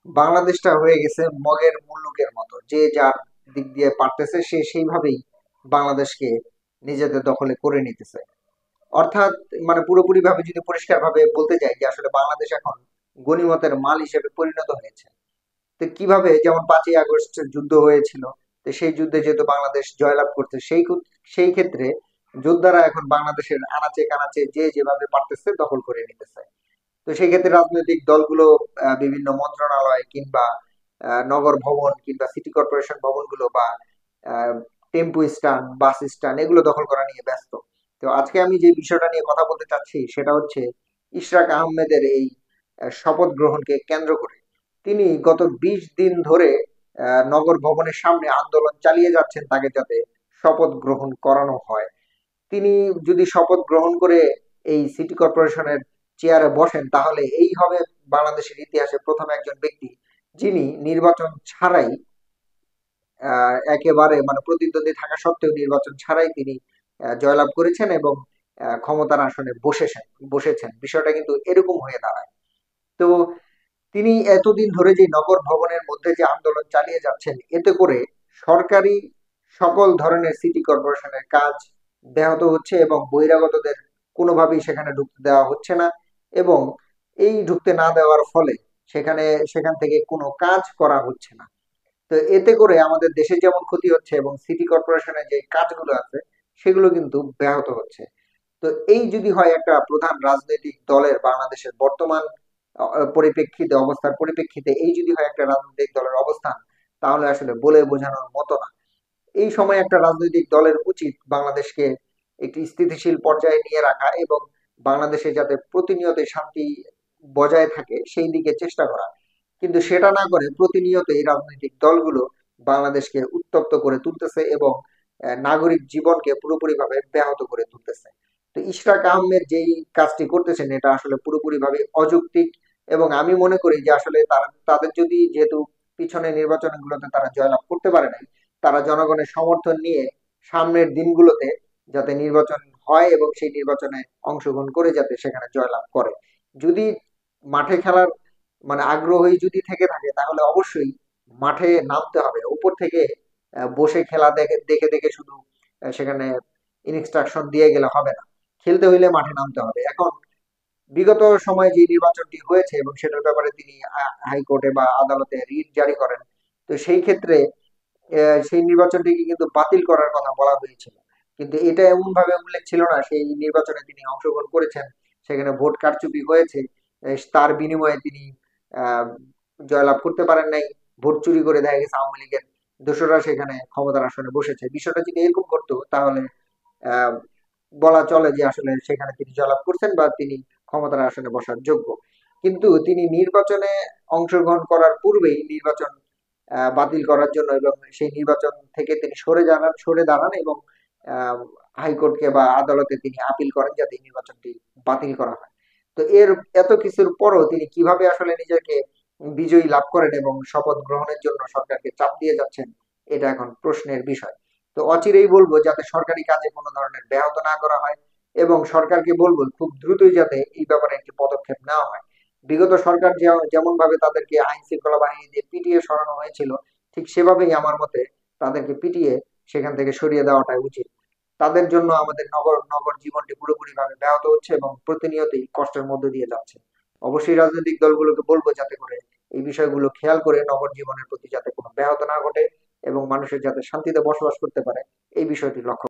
বাংলাদেশটা হয়ে গেছে মগের মুল্লুকের মতো, যে যার দিক দিয়ে পারতেছে সে সেইভাবেই বাংলাদেশকে নিজেদের দখলে করে নিতেছে। অর্থাৎ মানে পুরোপুরি ভাবে যদি পরিষ্কার ভাবে বলতে যাই যে আসলে বাংলাদেশ এখন গনিমতের মাল হিসেবে পরিণত হয়েছে। তো কিভাবে, যেমন 5ই আগস্ট যুদ্ধ হয়েছিল, তো সেই যুদ্ধে যেহেতু বাংলাদেশ জয়লাভ করছে, সেই ক্ষেত্রে যোদ্ধারা এখন বাংলাদেশের আনাচে কানাচে যে যেভাবে পারতেছে দখল করে নিতেছে। তো সেই ক্ষেত্রে রাজনৈতিক দলগুলো বিভিন্ন মন্ত্রণালয় কিংবা নগর ভবন কিংবা সিটি কর্পোরেশন ভবনগুলো বা টেম্পু স্ট্যান্ড, বাস স্ট্যান্ড এগুলো দখল করা নিয়ে ব্যস্ত। তো আজকে আমি যে বিষয়টা নিয়ে কথা বলতে চাচ্ছি সেটা হচ্ছে ইশরাক আহমেদের এই শপথ গ্রহণকে কেন্দ্র করে। তিনি গত 20 দিন ধরে নগর ভবনের সামনে আন্দোলন চালিয়ে যাচ্ছেন তাকে যাতে শপথ গ্রহণ করানো হয়। তিনি যদি শপথ গ্রহণ করে এই সিটি কর্পোরেশনের চেয়ারে বসেন, তাহলে এই হবে বাংলাদেশের ইতিহাসে প্রথম একজন ব্যক্তি যিনি নির্বাচন ছাড়াই, একেবারে মানে প্রতিদ্বন্দ্বী থাকা সত্ত্বেও নির্বাচন ছাড়াই তিনি জয়লাভ করেছেন এবং ক্ষমতার আসনে বসেছেন। বিষয়টা কিন্তু এরকম হয়ে দাঁড়ায়। তো তিনি এতদিন ধরে যে নগর ভবনের মধ্যে যে আন্দোলন চালিয়ে যাচ্ছেন, এতে করে সরকারি সকল ধরনের সিটি কর্পোরেশনের কাজ ব্যাহত হচ্ছে এবং বহিরাগতদের কোনোভাবেই সেখানে ঢুকতে দেওয়া হচ্ছে না। এবং এই ঢুকতে না দেওয়ার ফলে সেখান থেকে কোনো কাজ করা হচ্ছে না। তো এতে করে আমাদের দেশের যেমন ক্ষতি হচ্ছে এবং সিটি কর্পোরেশনের যে কাজগুলো আছে সেগুলো কিন্তু ব্যাহত হচ্ছে। তো এই যদি হয় একটা প্রধান রাজনৈতিক দলের বাংলাদেশের বর্তমান অবস্থার পরিপ্রেক্ষিতে এই যদি হয় একটা রাজনৈতিক দলের অবস্থান, তাহলে আসলে বলে বোঝানোর মতো না। এই সময় একটা রাজনৈতিক দলের উচিত বাংলাদেশকে একটি স্থিতিশীল পর্যায়ে নিয়ে রাখা এবং বাংলাদেশে যাতে প্রতিনিয়ত শান্তি বজায় থাকে সেই দিকে চেষ্টা করা। কিন্তু সেটা না করে প্রতিনিয়ত এই রাজনৈতিক দলগুলো বাংলাদেশকে উত্তপ্ত করে তুলতেছে এবং নাগরিক জীবনকে পুরোপুরিভাবে ব্যাহত করে তুলতেছে। তো ইশরাক আহমেদ যেই কাজটি করতেছেন এটা আসলে পুরোপুরিভাবে অযৌক্তিক। এবং আমি মনে করি যে আসলে তাদের যদি, যেহেতু পিছনে নির্বাচনগুলোতে তারা জয়লাভ করতে পারে নাই, তারা জনগণের সমর্থন নিয়ে সামনের দিনগুলোতে যাতে নির্বাচন হয় এবং সেই নির্বাচনে অংশগ্রহণ করে যাতে সেখানে জয়লাভ করে। যদি মাঠে খেলার মানে আগ্রহী যদি থেকে থাকে, তাহলে অবশ্যই মাঠে নামতে হবে। উপর থেকে বসে খেলা দেখে দেখে দেখে শুধু সেখানে ইনস্ট্রাকশন দিয়ে গেলে হবে না। খেলতে হইলে মাঠে নামতে হবে। এখন বিগত সময়ে যে নির্বাচনটি হয়েছে এবং সেটার ব্যাপারে তিনি হাইকোর্টে বা আদালতে রিট জারি করেন। তো সেই ক্ষেত্রে সেই নির্বাচনটিকে কিন্তু বাতিল করার কথা বলা হয়েছিল। কিন্তু এটা এমন ভাবে উল্লেখ ছিল না সেই নির্বাচনে তিনি অংশগ্রহণ করেছেন, সেখানে ভোট কারচুপি হয়েছে, তার বিনিময়ে তিনি আহ, জয়লাভ করতে পারেন নাই। ভোট চুরি করে দেখা গেছে আওয়ামী লীগের দোসররা সেখানে ক্ষমতার আসনে বসেছে। বিষয়টা যদি এরকম করতো তাহলে আহ, বলা চলে যে আসলে সেখানে তিনি জয়লাভ করছেন বা তিনি ক্ষমতার আসনে বসার যোগ্য। কিন্তু তিনি নির্বাচনে অংশগ্রহণ করার পূর্বেই নির্বাচন বাতিল করার জন্য এবং সেই নির্বাচন থেকে তিনি সরে দাঁড়ান এবং আহ, হাইকোর্টকে বা আদালতে তিনি আপিল করেন যাতে এই নির্বাচনটি বাতিল করা হয়। তো এত কিছুর পরও তিনি কিভাবে আসলে নিজেকে বিজয়ী লাভ করেন এবং শপথ গ্রহণের জন্য সরকারকে চাপ দিয়ে যাচ্ছেন, এটা এখন প্রশ্নের বিষয়। তো অচিরেই বলবো যাতে সরকারি কাজে কোনো ধরনের ব্যাহত না করা হয় এবং সরকারকে বলবো খুব দ্রুতই যাতে এই ব্যাপারে একটি পদক্ষেপ নেওয়া হয়। বিগত সরকার যেমন ভাবে তাদেরকে আইন শৃঙ্খলা বাহিনী দিয়ে পিটিয়ে সরানো হয়েছিল, ঠিক সেভাবেই আমার মতে তাদেরকে পিটিয়ে সেখান থেকে সরিয়ে দেওয়াটাই উচিত। তাদের জন্য আমাদের নগর নগর জীবনটি পুরোপুরি ভাবে ব্যাহত হচ্ছে এবং প্রতিনিয়তই কষ্টের মধ্য দিয়ে যাচ্ছে। অবশ্যই রাজনৈতিক দলগুলোকে বলবো যাতে করে এই বিষয়গুলো খেয়াল করে নগর জীবনের প্রতি যাতে কোনো ব্যাহত না ঘটে এবং মানুষের যাতে শান্তিতে বসবাস করতে পারে এই বিষয়টি লক্ষ্য